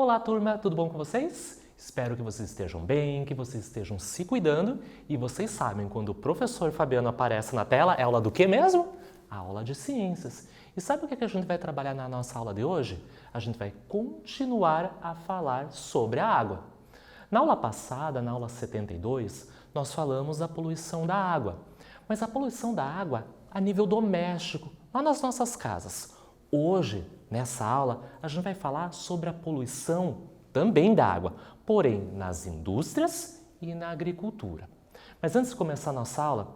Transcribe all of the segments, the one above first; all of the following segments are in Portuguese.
Olá, turma, tudo bom com vocês? Espero que vocês estejam bem, que vocês estejam se cuidando e vocês sabem, quando o professor Fabiano aparece na tela, é aula do que mesmo? A aula de ciências. E sabe o que a gente vai trabalhar na nossa aula de hoje? A gente vai continuar a falar sobre a água. Na aula passada, na aula 72, nós falamos da poluição da água. Mas a poluição da água a nível doméstico, lá nas nossas casas. Hoje, nessa aula, a gente vai falar sobre a poluição também da água, porém nas indústrias e na agricultura. Mas antes de começar a nossa aula,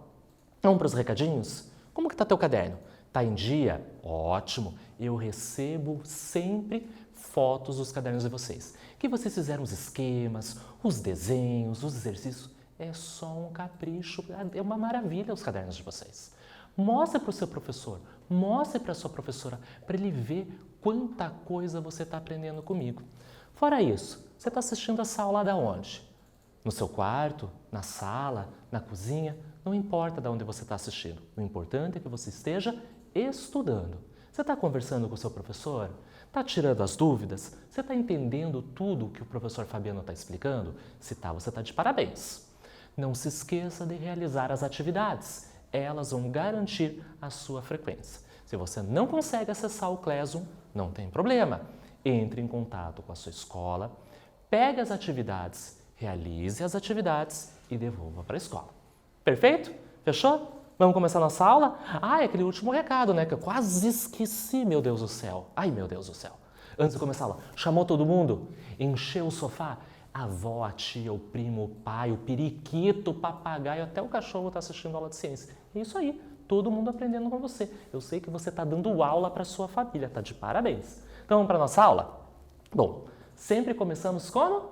vamos para os recadinhos? Como que está teu caderno? Está em dia? Ótimo! Eu recebo sempre fotos dos cadernos de vocês. Que vocês fizeram os esquemas, os desenhos, os exercícios. É só um capricho, é uma maravilha os cadernos de vocês. Mostre para o seu professor, mostre para a sua professora, para ele ver quanta coisa você está aprendendo comigo. Fora isso, você está assistindo essa aula da onde? No seu quarto, na sala, na cozinha, não importa de onde você está assistindo. O importante é que você esteja estudando. Você está conversando com o seu professor? Está tirando as dúvidas? Você está entendendo tudo que o professor Fabiano está explicando? Se está, você está de parabéns. Não se esqueça de realizar as atividades. Elas vão garantir a sua frequência. Se você não consegue acessar o Classroom, não tem problema. Entre em contato com a sua escola, pegue as atividades, realize as atividades e devolva para a escola. Perfeito? Fechou? Vamos começar a nossa aula? Ah, é aquele último recado, né? Que eu quase esqueci, meu Deus do céu. Ai, meu Deus do céu. Antes de começar a aula, chamou todo mundo? Encheu o sofá? A avó, a tia, o primo, o pai, o periquito, o papagaio, até o cachorro está assistindo a aula de ciência. É isso aí, todo mundo aprendendo com você. Eu sei que você está dando aula para a sua família, tá de parabéns. Então vamos para a nossa aula? Bom, sempre começamos como?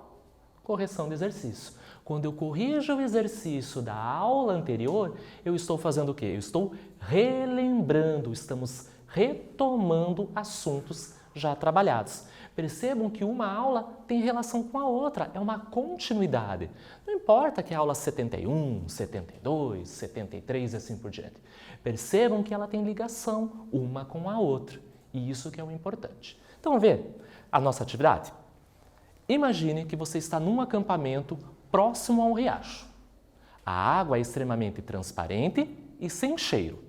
Correção do exercício. Quando eu corrijo o exercício da aula anterior, eu estou fazendo o quê? Eu estou relembrando, estamos retomando assuntos já trabalhados. Percebam que uma aula tem relação com a outra, é uma continuidade. Não importa que a aula 71, 72, 73 e assim por diante. Percebam que ela tem ligação uma com a outra. E isso que é o importante. Então, vamos ver a nossa atividade? Imagine que você está num acampamento próximo a um riacho. A água é extremamente transparente e sem cheiro.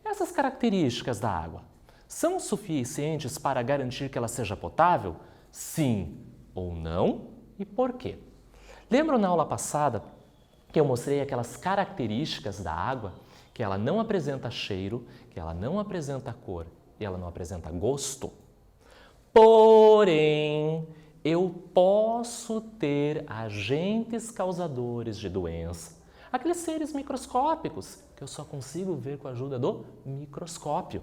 Essas características da água são suficientes para garantir que ela seja potável? Sim ou não? E por quê? Lembram na aula passada que eu mostrei aquelas características da água, que ela não apresenta cheiro, que ela não apresenta cor e ela não apresenta gosto? Porém, eu posso ter agentes causadores de doença, aqueles seres microscópicos que eu só consigo ver com a ajuda do microscópio.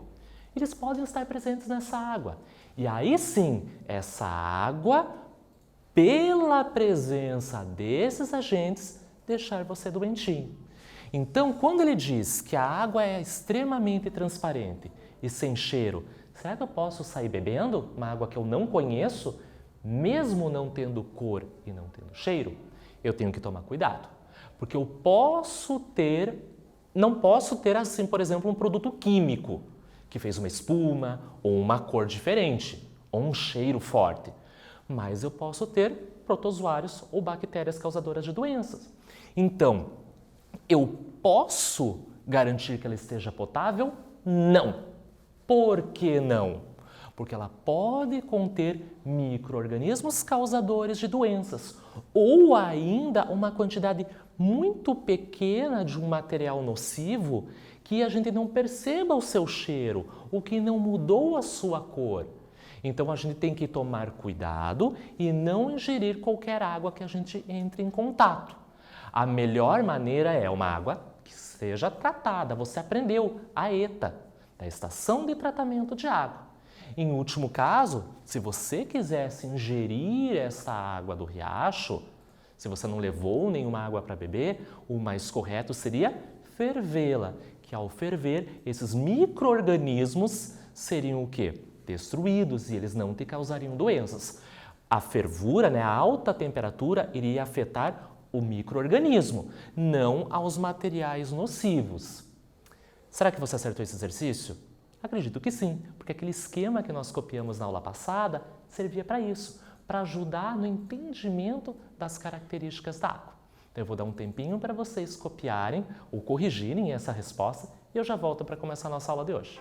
Eles podem estar presentes nessa água. E aí sim, essa água, pela presença desses agentes, deixar você doentinho. Então, quando ele diz que a água é extremamente transparente e sem cheiro, será que eu posso sair bebendo uma água que eu não conheço, mesmo não tendo cor e não tendo cheiro? Eu tenho que tomar cuidado, porque eu não posso ter assim, por exemplo, um produto químico que fez uma espuma, ou uma cor diferente, ou um cheiro forte. Mas eu posso ter protozoários ou bactérias causadoras de doenças. Então, eu posso garantir que ela esteja potável? Não. Por que não? Porque ela pode conter micro-organismos causadores de doenças, ou ainda uma quantidade muito pequena de um material nocivo que a gente não perceba o seu cheiro, o que não mudou a sua cor. Então a gente tem que tomar cuidado e não ingerir qualquer água que a gente entre em contato. A melhor maneira é uma água que seja tratada. Você aprendeu a ETA, da Estação de Tratamento de Água. Em último caso, se você quisesse ingerir essa água do riacho, se você não levou nenhuma água para beber, o mais correto seria fervê-la, que ao ferver, esses micro-organismos seriam o quê? Destruídos e eles não te causariam doenças. A fervura, a alta temperatura, iria afetar o micro-organismo, não aos materiais nocivos. Será que você acertou esse exercício? Acredito que sim, porque aquele esquema que nós copiamos na aula passada servia para isso, para ajudar no entendimento das características da água. Então eu vou dar um tempinho para vocês copiarem ou corrigirem essa resposta e eu já volto para começar a nossa aula de hoje.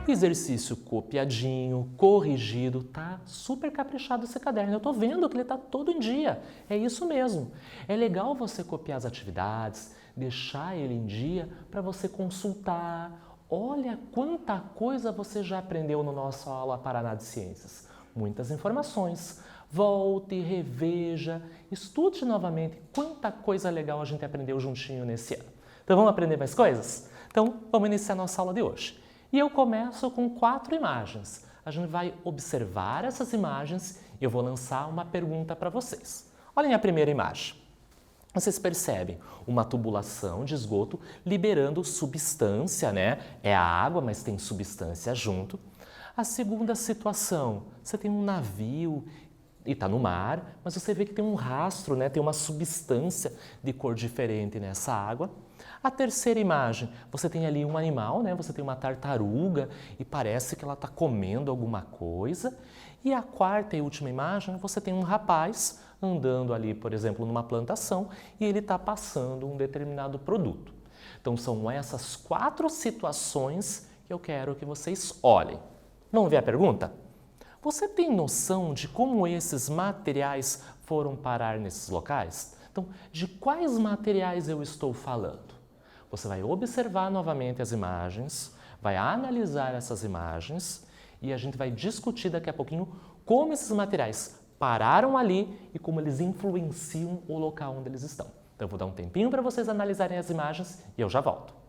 Exercício copiadinho, corrigido, tá super caprichado esse caderno. Eu tô vendo que ele tá todo em dia. É isso mesmo. É legal você copiar as atividades, deixar ele em dia para você consultar. Olha quanta coisa você já aprendeu no nosso aula Paraná de Ciências. Muitas informações. Volte, reveja, estude novamente quanta coisa legal a gente aprendeu juntinho nesse ano. Então vamos aprender mais coisas? Então vamos iniciar nossa aula de hoje. E eu começo com 4 imagens. A gente vai observar essas imagens e eu vou lançar uma pergunta para vocês. Olhem a primeira imagem. Vocês percebem uma tubulação de esgoto liberando substância, né? É a água, mas tem substância junto. A segunda situação, você tem um navio e está no mar, mas você vê que tem um rastro, né? Tem uma substância de cor diferente nessa água. A terceira imagem, você tem ali um animal, né? Você tem uma tartaruga e parece que ela está comendo alguma coisa. E a quarta e última imagem, você tem um rapaz andando ali, por exemplo, numa plantação e ele está passando um determinado produto. Então são essas 4 situações que eu quero que vocês olhem. Vamos ver a pergunta? Você tem noção de como esses materiais foram parar nesses locais? Então, de quais materiais eu estou falando? Você vai observar novamente as imagens, vai analisar essas imagens e a gente vai discutir daqui a pouquinho como esses materiais pararam ali e como eles influenciam o local onde eles estão. Então, eu vou dar um tempinho para vocês analisarem as imagens e eu já volto.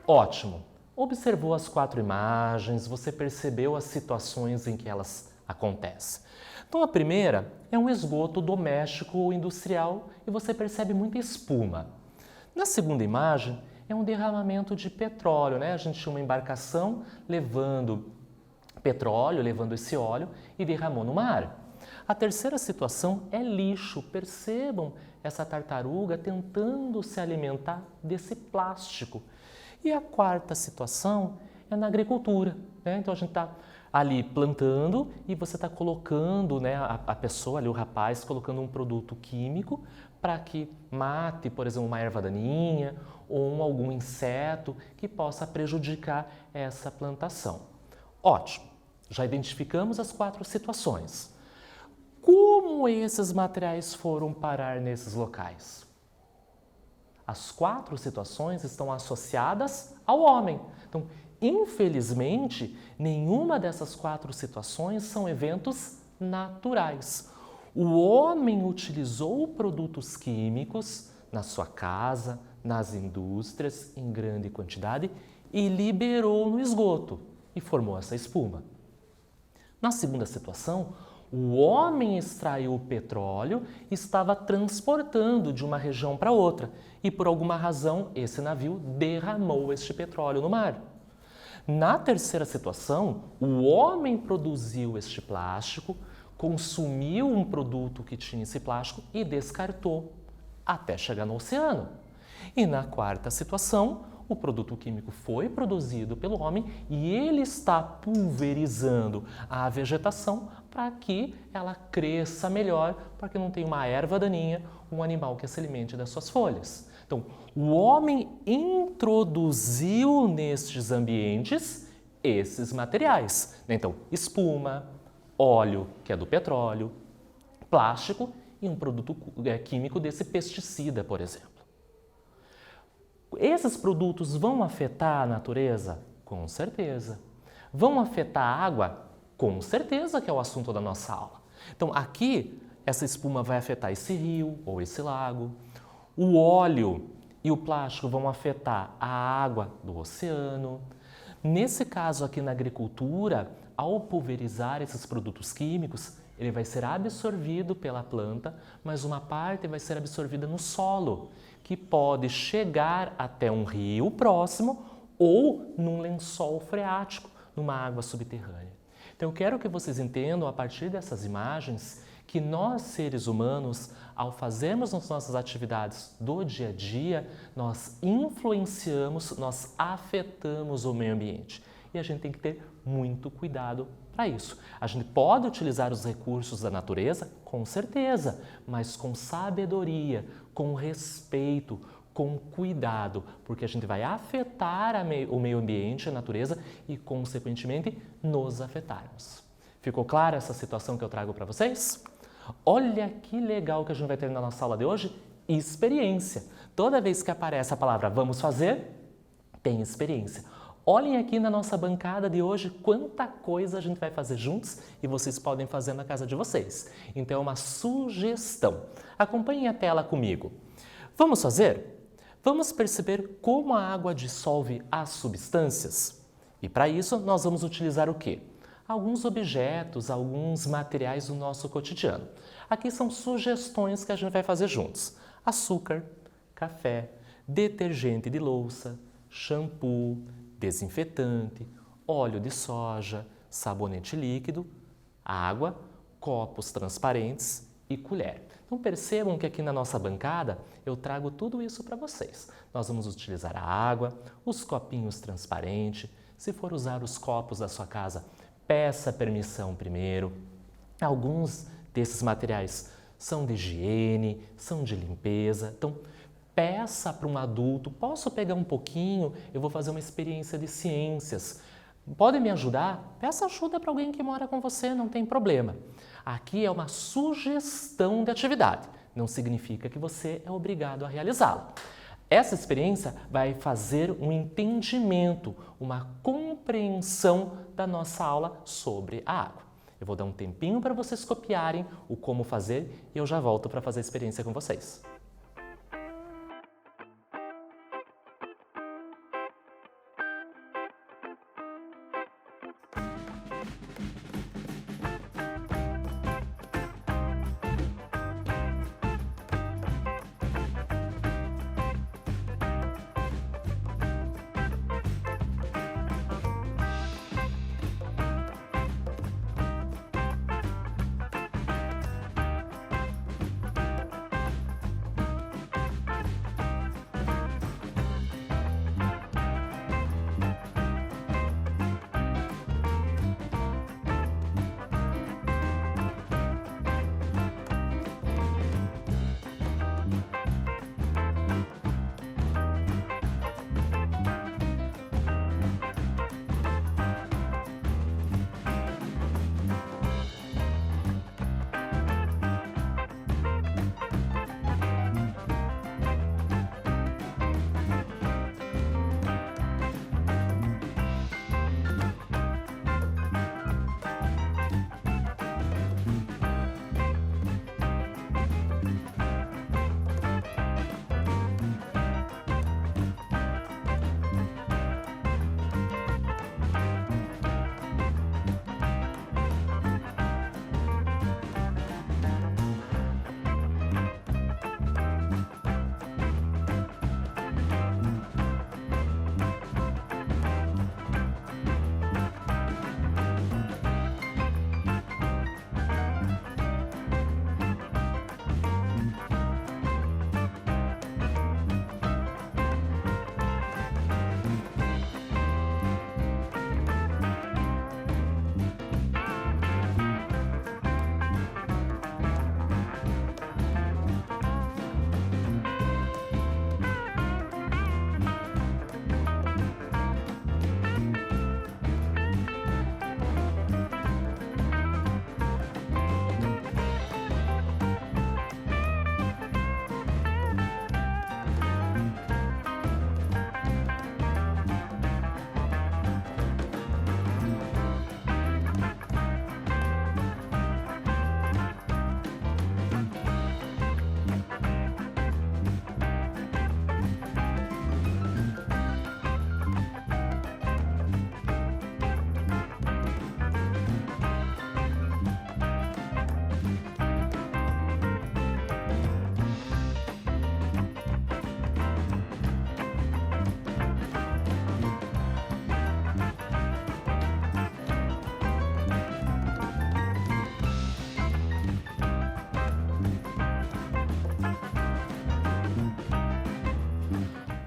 Ótimo! Observou as 4 imagens, você percebeu as situações em que elas acontecem. Então a primeira é um esgoto doméstico ou industrial e você percebe muita espuma. Na segunda imagem é um derramamento de petróleo, né? A gente tinha uma embarcação levando petróleo, levando esse óleo e derramou no mar. A terceira situação é lixo. Percebam essa tartaruga tentando se alimentar desse plástico. E a quarta situação é na agricultura, né? Então a gente está ali plantando e você está colocando, né, a pessoa ali, o rapaz, colocando um produto químico para que mate, por exemplo, uma erva daninha ou algum inseto que possa prejudicar essa plantação. Ótimo! Já identificamos as 4 situações. Como esses materiais foram parar nesses locais? As 4 situações estão associadas ao homem. Então, infelizmente, nenhuma dessas 4 situações são eventos naturais. O homem utilizou produtos químicos na sua casa, nas indústrias, em grande quantidade e liberou no esgoto e formou essa espuma. Na segunda situação, o homem extraiu o petróleo e estava transportando de uma região para outra e, por alguma razão, esse navio derramou este petróleo no mar. Na terceira situação, o homem produziu este plástico, consumiu um produto que tinha esse plástico e descartou até chegar no oceano. E na quarta situação, o produto químico foi produzido pelo homem e ele está pulverizando a vegetação para que ela cresça melhor, para que não tenha uma erva daninha, um animal que se alimente das suas folhas. Então, o homem introduziu nestes ambientes esses materiais. Então, espuma, óleo, que é do petróleo, plástico e um produto químico desse pesticida, por exemplo. Esses produtos vão afetar a natureza? Com certeza. Vão afetar a água? Com certeza, que é o assunto da nossa aula. Então, aqui, essa espuma vai afetar esse rio ou esse lago. O óleo e o plástico vão afetar a água do oceano. Nesse caso aqui na agricultura, ao pulverizar esses produtos químicos, ele vai ser absorvido pela planta, mas uma parte vai ser absorvida no solo, que pode chegar até um rio próximo ou num lençol freático, numa água subterrânea. Então eu quero que vocês entendam a partir dessas imagens que nós, seres humanos, ao fazermos as nossas atividades do dia a dia, nós influenciamos, nós afetamos o meio ambiente. E a gente tem que ter muito cuidado para isso. A gente pode utilizar os recursos da natureza, com certeza, mas com sabedoria, com respeito, com cuidado, porque a gente vai afetar o meio ambiente, a natureza e, consequentemente, nos afetarmos. Ficou clara essa situação que eu trago para vocês? Olha que legal que a gente vai ter na nossa aula de hoje, experiência. Toda vez que aparece a palavra vamos fazer, tem experiência. Olhem aqui na nossa bancada de hoje quanta coisa a gente vai fazer juntos e vocês podem fazer na casa de vocês. Então é uma sugestão. Acompanhem a tela comigo. Vamos fazer? Vamos perceber como a água dissolve as substâncias? E para isso nós vamos utilizar o quê? Alguns objetos, alguns materiais do nosso cotidiano. Aqui são sugestões que a gente vai fazer juntos. Açúcar, café, detergente de louça, shampoo, desinfetante, óleo de soja, sabonete líquido, água, copos transparentes e colher. Então percebam que aqui na nossa bancada eu trago tudo isso para vocês. Nós vamos utilizar a água, os copinhos transparentes. Se for usar os copos da sua casa, peça permissão primeiro. Alguns desses materiais são de higiene, são de limpeza. Então, peça para um adulto, posso pegar um pouquinho? Eu vou fazer uma experiência de ciências. Podem me ajudar? Peça ajuda para alguém que mora com você, não tem problema. Aqui é uma sugestão de atividade, não significa que você é obrigado a realizá-la. Essa experiência vai fazer um entendimento, uma compreensão da nossa aula sobre a água. Eu vou dar um tempinho para vocês copiarem o como fazer e eu já volto para fazer a experiência com vocês.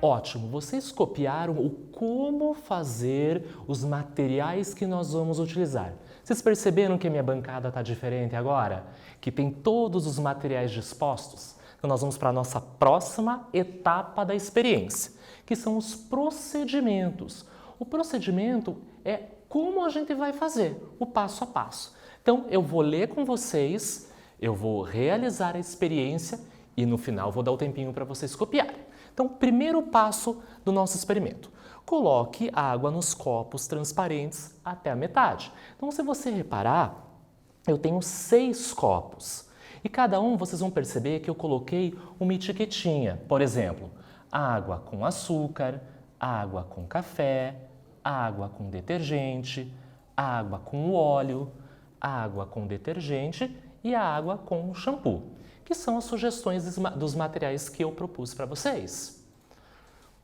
Ótimo, vocês copiaram o como fazer os materiais que nós vamos utilizar. Vocês perceberam que a minha bancada está diferente agora? Que tem todos os materiais dispostos? Então nós vamos para a nossa próxima etapa da experiência, que são os procedimentos. O procedimento é como a gente vai fazer, o passo a passo. Então eu vou ler com vocês, eu vou realizar a experiência e no final vou dar o tempinho para vocês copiarem. Então, primeiro passo do nosso experimento. Coloque água nos copos transparentes até a metade. Então, se você reparar, eu tenho 6 copos. E cada um, vocês vão perceber que eu coloquei uma etiquetinha. Por exemplo, água com açúcar, água com café, água com detergente, água com óleo, água com detergente e a água com shampoo, que são as sugestões dos materiais que eu propus para vocês.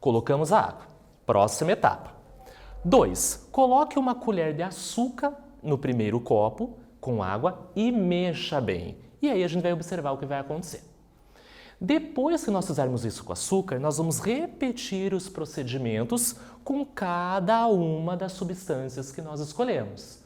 Colocamos a água. Próxima etapa. 2. Coloque uma colher de açúcar no primeiro copo com água e mexa bem. E aí a gente vai observar o que vai acontecer. Depois que nós fizermos isso com açúcar, nós vamos repetir os procedimentos com cada uma das substâncias que nós escolhemos.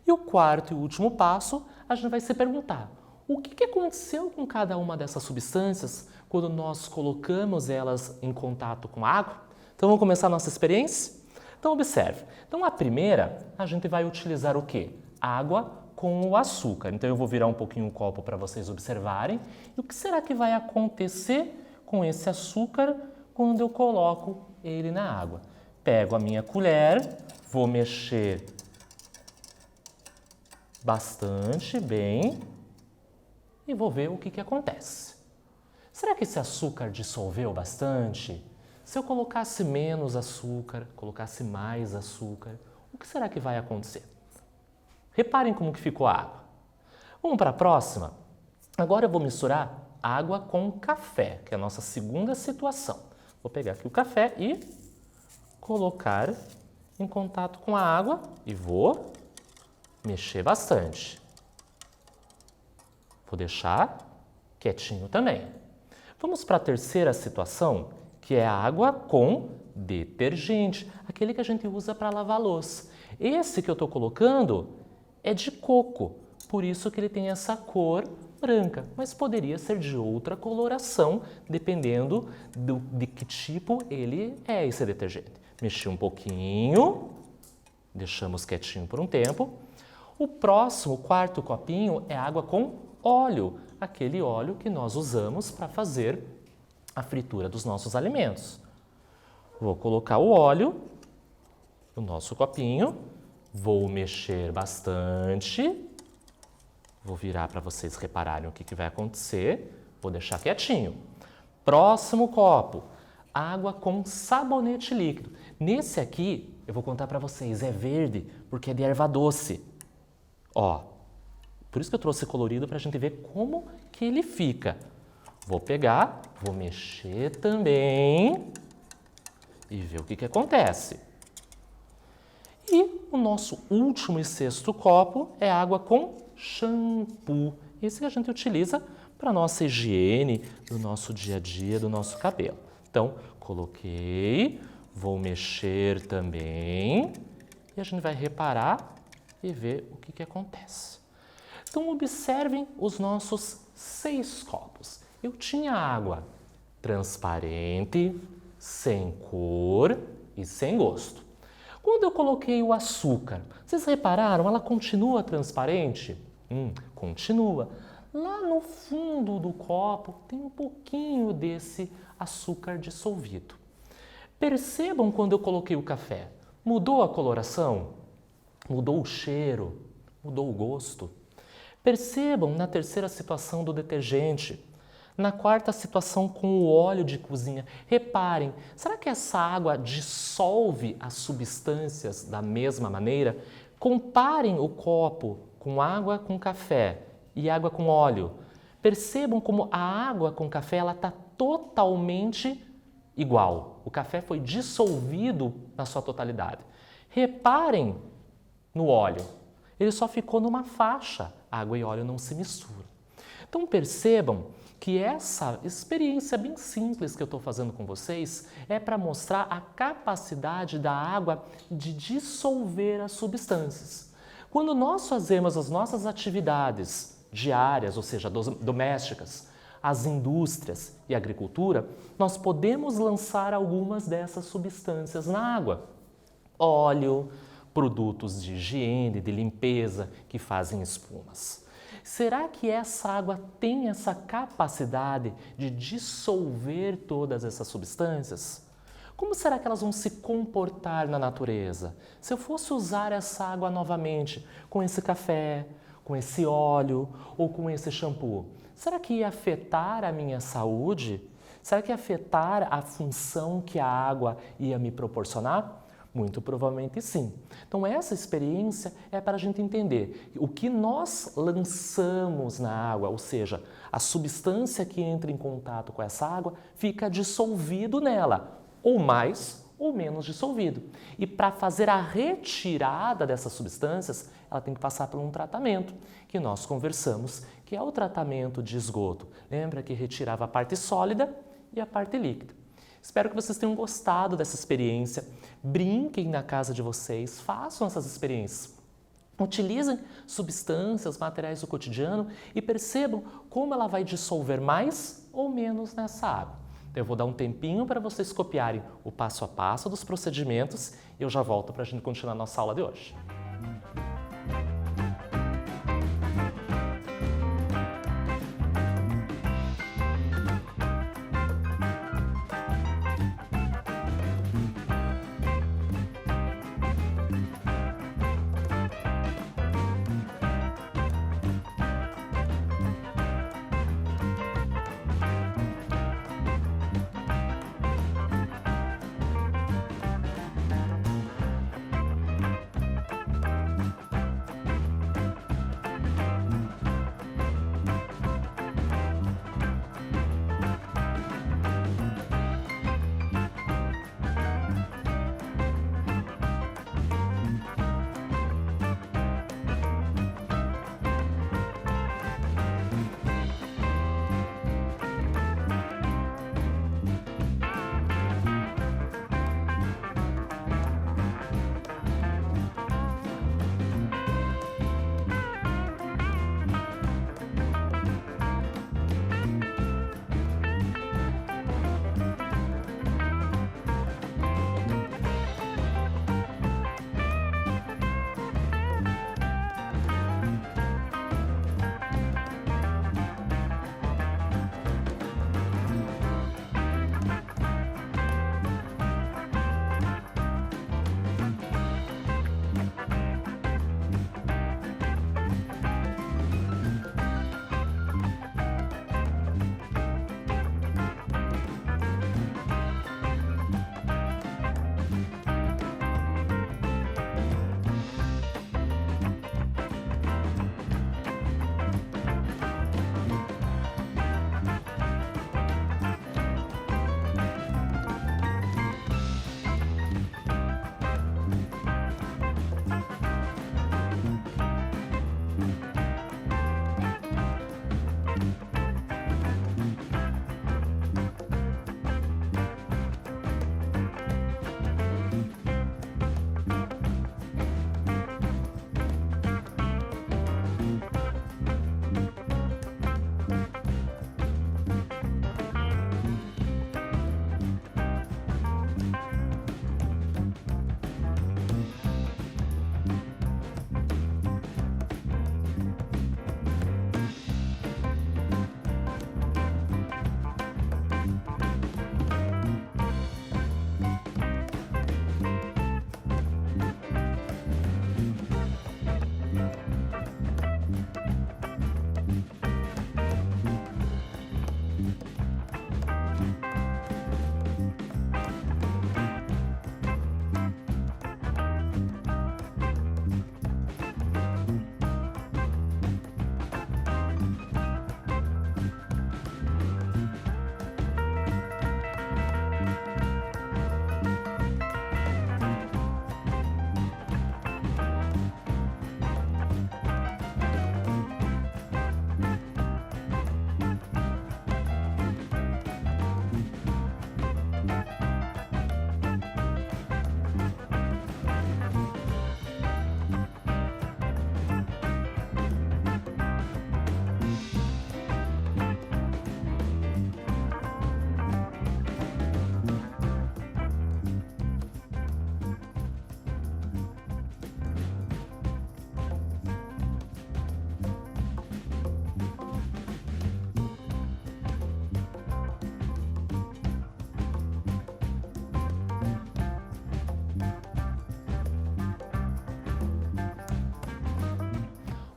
E o quarto e último passo, a gente vai se perguntar: o que aconteceu com cada uma dessas substâncias quando nós colocamos elas em contato com a água? Então vamos começar a nossa experiência? Então observe. Então a primeira, a gente vai utilizar o quê? Água com o açúcar. Então eu vou virar um pouquinho o copo para vocês observarem. E o que será que vai acontecer com esse açúcar quando eu coloco ele na água? Pego a minha colher, vou mexer bastante bem e vou ver o que acontece. Será que esse açúcar dissolveu bastante? Se eu colocasse menos açúcar, colocasse mais açúcar, o que será que vai acontecer? Reparem como que ficou a água. Vamos para a próxima? Agora eu vou misturar água com café, que é a nossa segunda situação. Vou pegar aqui o café e colocar em contato com a água e vou mexer bastante. Vou deixar quietinho também. Vamos para a terceira situação, que é a água com detergente, aquele que a gente usa para lavar a louça. Esse que eu estou colocando é de coco, por isso que ele tem essa cor branca, mas poderia ser de outra coloração, dependendo de que tipo ele é esse detergente. Mexi um pouquinho, deixamos quietinho por um tempo. O próximo, quarto copinho, é água com óleo, aquele óleo que nós usamos para fazer a fritura dos nossos alimentos. Vou colocar o óleo no nosso copinho, vou mexer bastante, vou virar para vocês repararem o que vai acontecer, vou deixar quietinho. Próximo copo, água com sabonete líquido. Nesse aqui, eu vou contar para vocês, é verde porque é de erva doce. Ó, por isso que eu trouxe colorido para a gente ver como que ele fica. Vou pegar, vou mexer também e ver o que acontece. E o nosso último e sexto copo é água com shampoo. Esse que a gente utiliza para a nossa higiene, do nosso dia a dia, do nosso cabelo. Então, coloquei, vou mexer também e a gente vai reparar e ver o que acontece. Então, observem os nossos 6 copos. Eu tinha água transparente, sem cor e sem gosto. Quando eu coloquei o açúcar, vocês repararam? Ela continua transparente? Continua. Lá no fundo do copo tem um pouquinho desse açúcar dissolvido. Percebam quando eu coloquei o café. Mudou a coloração? Mudou o cheiro? Mudou o gosto? Percebam na terceira situação do detergente. Na quarta situação com o óleo de cozinha. Reparem, será que essa água dissolve as substâncias da mesma maneira? Comparem o copo com água com café e água com óleo. Percebam como a água com café está totalmente igual. O café foi dissolvido na sua totalidade. Reparem no óleo. Ele só ficou numa faixa. Água e óleo não se misturam. Então percebam que essa experiência bem simples que eu estou fazendo com vocês é para mostrar a capacidade da água de dissolver as substâncias. Quando nós fazemos as nossas atividades diárias, ou seja, domésticas, as indústrias e a agricultura, nós podemos lançar algumas dessas substâncias na água. Óleo, produtos de higiene, de limpeza que fazem espumas. Será que essa água tem essa capacidade de dissolver todas essas substâncias? Como será que elas vão se comportar na natureza? Se eu fosse usar essa água novamente com esse café, com esse óleo ou com esse shampoo, será que ia afetar a minha saúde? Será que ia afetar a função que a água ia me proporcionar? Muito provavelmente sim. Então essa experiência é para a gente entender o que nós lançamos na água, ou seja, a substância que entra em contato com essa água fica dissolvido nela, ou mais ou menos dissolvido. E para fazer a retirada dessas substâncias, ela tem que passar por um tratamento que nós conversamos, que é o tratamento de esgoto. Lembra que retirava a parte sólida e a parte líquida. Espero que vocês tenham gostado dessa experiência. Brinquem na casa de vocês, façam essas experiências. Utilizem substâncias, materiais do cotidiano e percebam como ela vai dissolver mais ou menos nessa água. Eu vou dar um tempinho para vocês copiarem o passo a passo dos procedimentos e eu já volto para a gente continuar a nossa aula de hoje.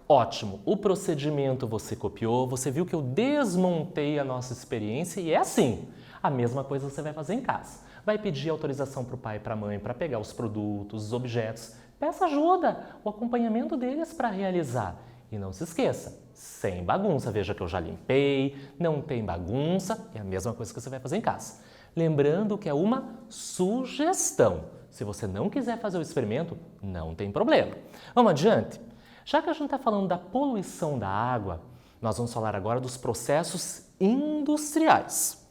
Ótimo, o procedimento você copiou, você viu que eu desmontei a nossa experiência e é assim. A mesma coisa você vai fazer em casa. Vai pedir autorização para o pai e para a mãe para pegar os produtos, os objetos. Peça ajuda, o acompanhamento deles para realizar. E não se esqueça, sem bagunça. Veja que eu já limpei, não tem bagunça. É a mesma coisa que você vai fazer em casa. Lembrando que é uma sugestão. Se você não quiser fazer o experimento, não tem problema. Vamos adiante? Já que a gente está falando da poluição da água, nós vamos falar agora dos processos industriais.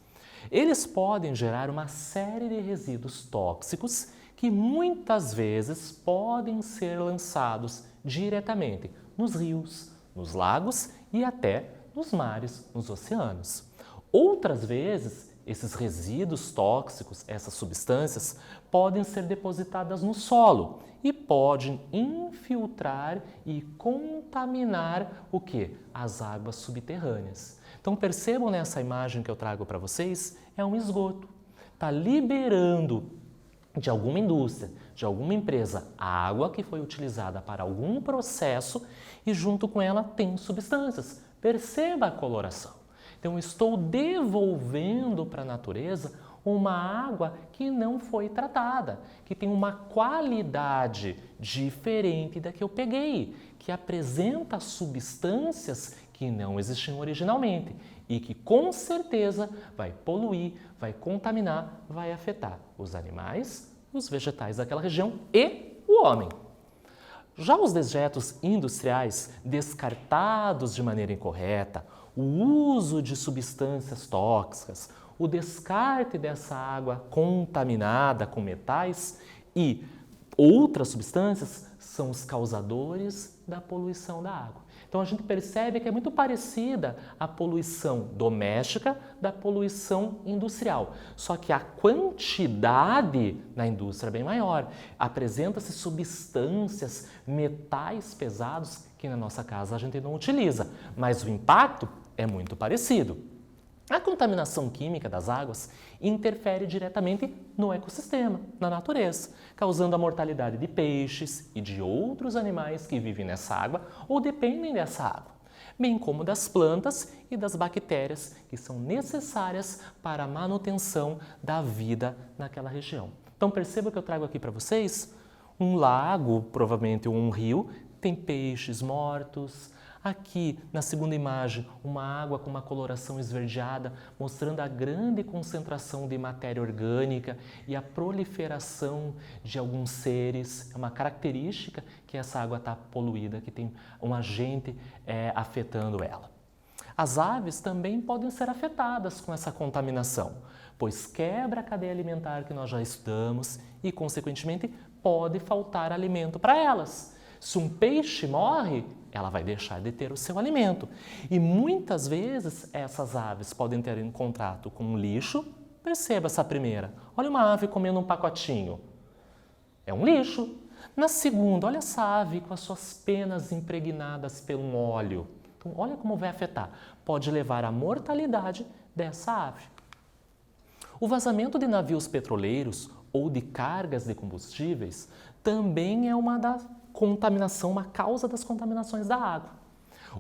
Eles podem gerar uma série de resíduos tóxicos que muitas vezes podem ser lançados diretamente nos rios, nos lagos e até nos mares, nos oceanos. Outras vezes, esses resíduos tóxicos, essas substâncias, podem ser depositadas no solo e podem infiltrar e contaminar o quê? As águas subterrâneas. Então percebam nessa imagem que eu trago para vocês, é um esgoto. Está liberando de alguma indústria, de alguma empresa, a água que foi utilizada para algum processo e junto com ela tem substâncias. Perceba a coloração. Então estou devolvendo para a natureza uma água que não foi tratada, que tem uma qualidade diferente da que eu peguei, que apresenta substâncias que não existiam originalmente e que com certeza vai poluir, vai contaminar, vai afetar os animais, os vegetais daquela região e o homem. Já os dejetos industriais descartados de maneira incorreta, o uso de substâncias tóxicas, o descarte dessa água contaminada com metais e outras substâncias são os causadores da poluição da água. Então a gente percebe que é muito parecida a poluição doméstica da poluição industrial, só que a quantidade na indústria é bem maior. Apresenta-se substâncias, metais pesados que na nossa casa a gente não utiliza, mas o impacto é muito parecido. A contaminação química das águas interfere diretamente no ecossistema, na natureza, causando a mortalidade de peixes e de outros animais que vivem nessa água ou dependem dessa água, bem como das plantas e das bactérias que são necessárias para a manutenção da vida naquela região. Então perceba que eu trago aqui para vocês um lago, provavelmente um rio, tem peixes mortos. Aqui, na segunda imagem, uma água com uma coloração esverdeada, mostrando a grande concentração de matéria orgânica e a proliferação de alguns seres. É uma característica que essa água está poluída, que tem um agente afetando ela. As aves também podem ser afetadas com essa contaminação, pois quebra a cadeia alimentar que nós já estudamos e, consequentemente, pode faltar alimento para elas. Se um peixe morre, ela vai deixar de ter o seu alimento. E muitas vezes essas aves podem ter em contato com um lixo. Perceba essa primeira. Olha uma ave comendo um pacotinho. É um lixo. Na segunda, olha essa ave com as suas penas impregnadas pelo óleo. Então, olha como vai afetar. Pode levar à mortalidade dessa ave. O vazamento de navios petroleiros ou de cargas de combustíveis também é uma causa das contaminações da água.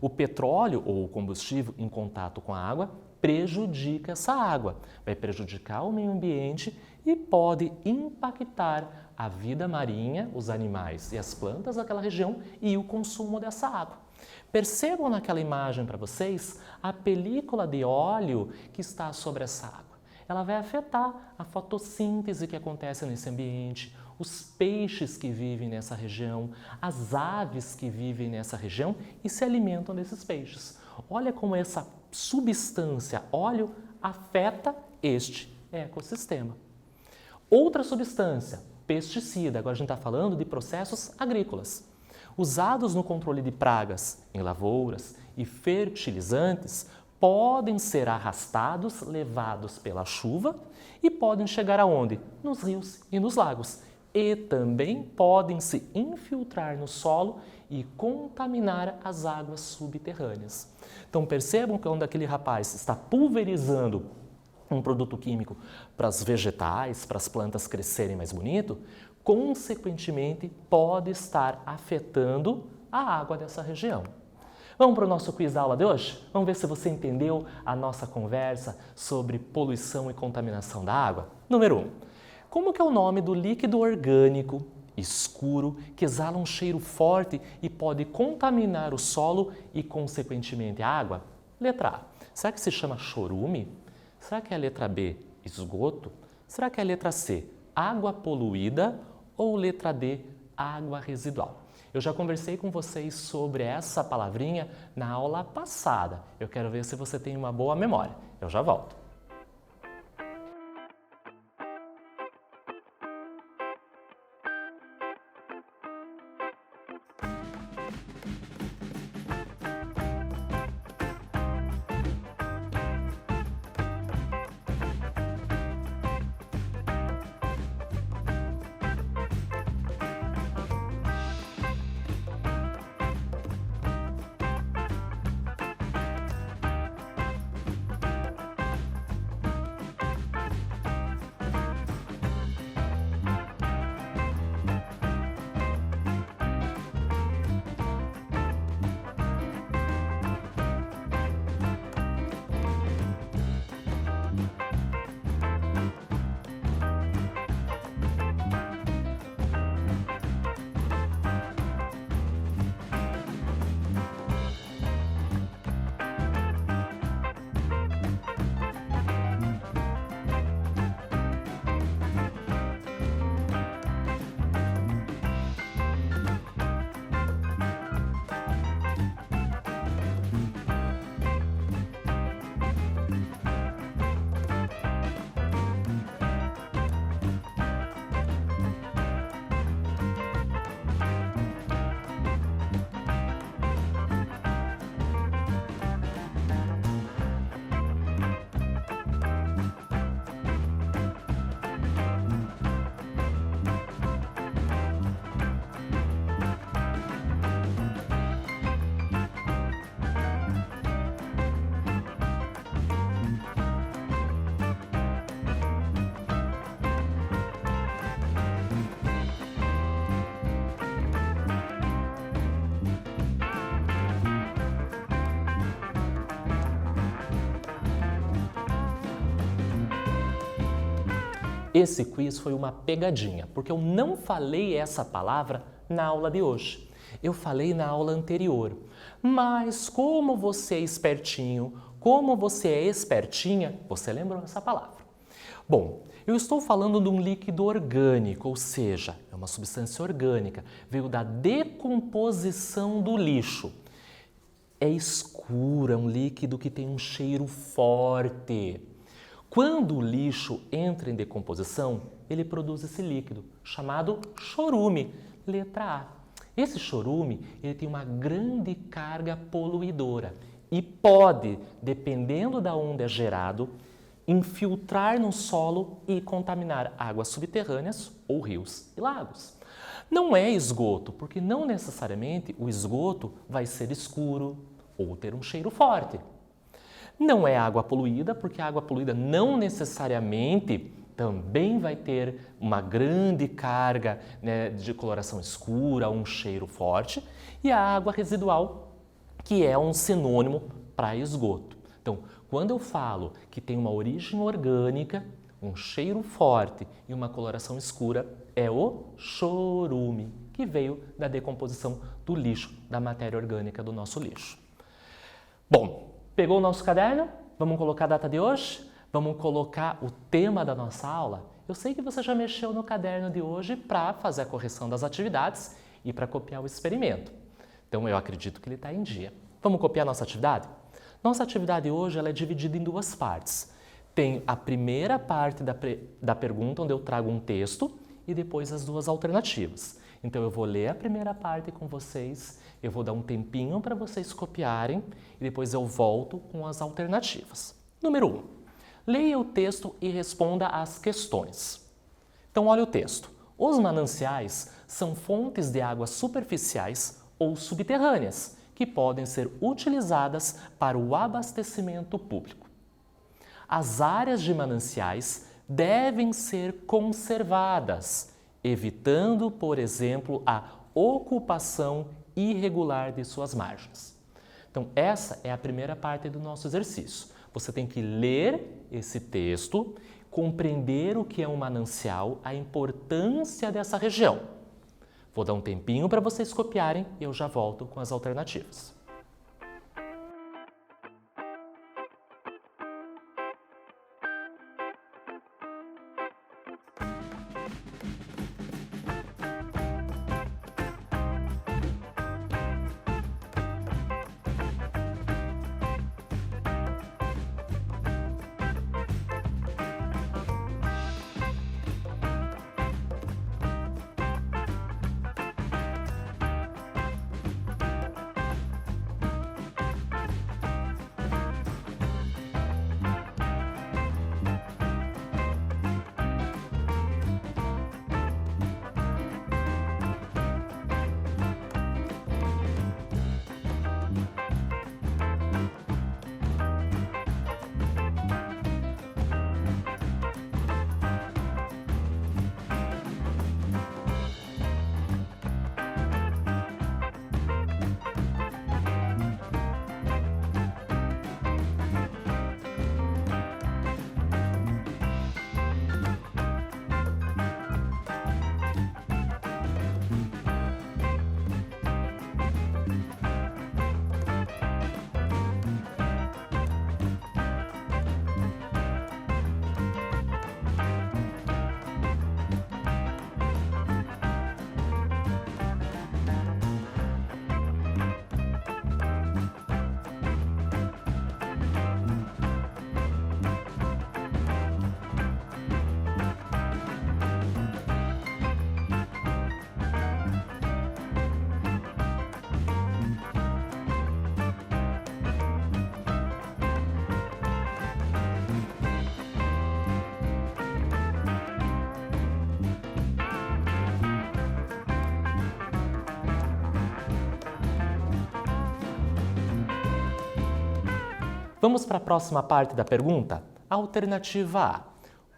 O petróleo ou o combustível em contato com a água prejudica essa água, vai prejudicar o meio ambiente e pode impactar a vida marinha, os animais e as plantas daquela região e o consumo dessa água. Percebam naquela imagem para vocês a película de óleo que está sobre essa água. Ela vai afetar a fotossíntese que acontece nesse ambiente, os peixes que vivem nessa região, as aves que vivem nessa região e se alimentam desses peixes. Olha como essa substância, óleo, afeta este ecossistema. Outra substância, pesticida, agora a gente está falando de processos agrícolas. Usados no controle de pragas em lavouras e fertilizantes, podem ser arrastados, levados pela chuva e podem chegar aonde? Nos rios e nos lagos. E também podem se infiltrar no solo e contaminar as águas subterrâneas. Então percebam que quando aquele rapaz está pulverizando um produto químico para os vegetais, para as plantas crescerem mais bonito, consequentemente pode estar afetando a água dessa região. Vamos para o nosso quiz da aula de hoje? Vamos ver se você entendeu a nossa conversa sobre poluição e contaminação da água? Número 1. Como que é o nome do líquido orgânico escuro que exala um cheiro forte e pode contaminar o solo e, consequentemente, a água? Letra A. Será que se chama chorume? Será que é a letra B, esgoto? Será que é a letra C, água poluída? Ou letra D, água residual? Eu já conversei com vocês sobre essa palavrinha na aula passada. Eu quero ver se você tem uma boa memória. Eu já volto. Esse quiz foi uma pegadinha, porque eu não falei essa palavra na aula de hoje. Eu falei na aula anterior. Mas como você é espertinho, como você é espertinha, você lembrou essa palavra. Bom, eu estou falando de um líquido orgânico, ou seja, é uma substância orgânica, veio da decomposição do lixo. É escuro, é um líquido que tem um cheiro forte. Quando o lixo entra em decomposição, ele produz esse líquido, chamado chorume, letra A. Esse chorume ele tem uma grande carga poluidora e pode, dependendo de onde é gerado, infiltrar no solo e contaminar águas subterrâneas ou rios e lagos. Não é esgoto, porque não necessariamente o esgoto vai ser escuro ou ter um cheiro forte. Não é água poluída, porque a água poluída não necessariamente também vai ter uma grande carga, né, de coloração escura, um cheiro forte. E a água residual, que é um sinônimo para esgoto. Então, quando eu falo que tem uma origem orgânica, um cheiro forte e uma coloração escura, é o chorume, que veio da decomposição do lixo, da matéria orgânica do nosso lixo. Bom, pegou o nosso caderno? Vamos colocar a data de hoje? Vamos colocar o tema da nossa aula? Eu sei que você já mexeu no caderno de hoje para fazer a correção das atividades e para copiar o experimento. Então, eu acredito que ele está em dia. Vamos copiar a nossa atividade? Nossa atividade hoje ela é dividida em duas partes. Tem a primeira parte da pergunta, onde eu trago um texto, e depois as duas alternativas. Então, eu vou ler a primeira parte com vocês, eu vou dar um tempinho para vocês copiarem e depois eu volto com as alternativas. Número 1. Leia o texto e responda às questões. Então, olha o texto. Os mananciais são fontes de águas superficiais ou subterrâneas que podem ser utilizadas para o abastecimento público. As áreas de mananciais devem ser conservadas, evitando, por exemplo, a ocupação irregular de suas margens. Então, essa é a primeira parte do nosso exercício. Você tem que ler esse texto, compreender o que é um manancial, a importância dessa região. Vou dar um tempinho para vocês copiarem e eu já volto com as alternativas. Vamos para a próxima parte da pergunta? Alternativa A.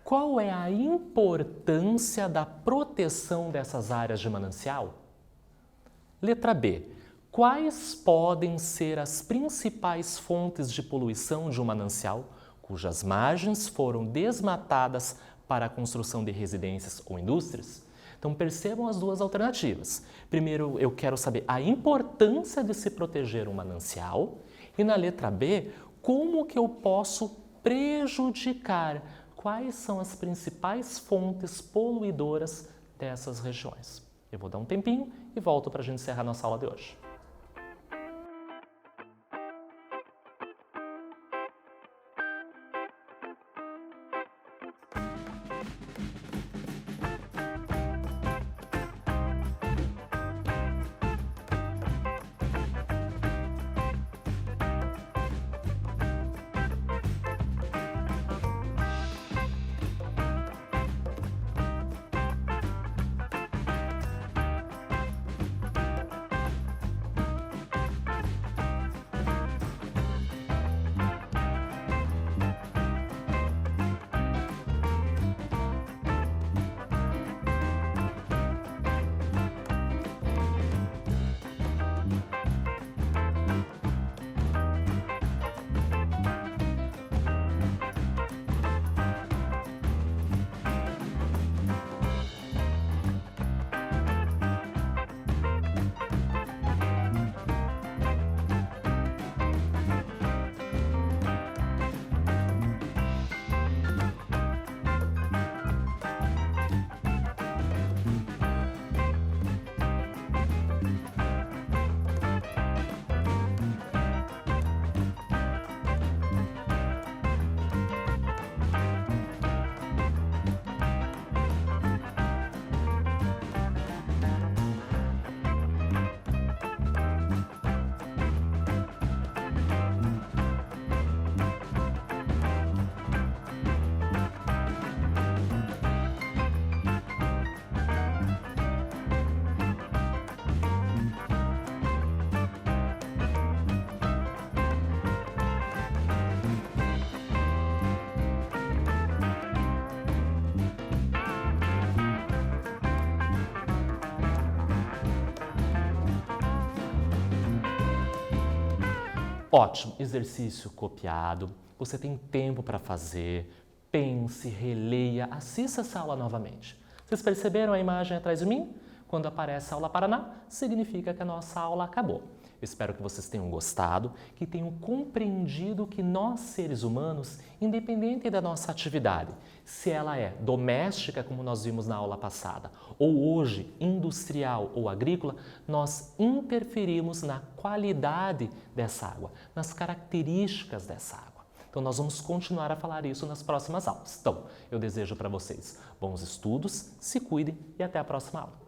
Qual é a importância da proteção dessas áreas de manancial? Letra B. Quais podem ser as principais fontes de poluição de um manancial cujas margens foram desmatadas para a construção de residências ou indústrias? Então percebam as duas alternativas. Primeiro, eu quero saber a importância de se proteger um manancial e na letra B, como que eu posso prejudicar? Quais são as principais fontes poluidoras dessas regiões? Eu vou dar um tempinho e volto para a gente encerrar nossa aula de hoje. Ótimo, exercício copiado, você tem tempo para fazer, pense, releia, assista essa aula novamente. Vocês perceberam a imagem atrás de mim? Quando aparece a aula Paraná, significa que a nossa aula acabou. Eu espero que vocês tenham gostado, que tenham compreendido que nós, seres humanos, independente da nossa atividade, se ela é doméstica, como nós vimos na aula passada, ou hoje industrial ou agrícola, nós interferimos na qualidade dessa água, nas características dessa água. Então, nós vamos continuar a falar isso nas próximas aulas. Então, eu desejo para vocês bons estudos, se cuidem e até a próxima aula.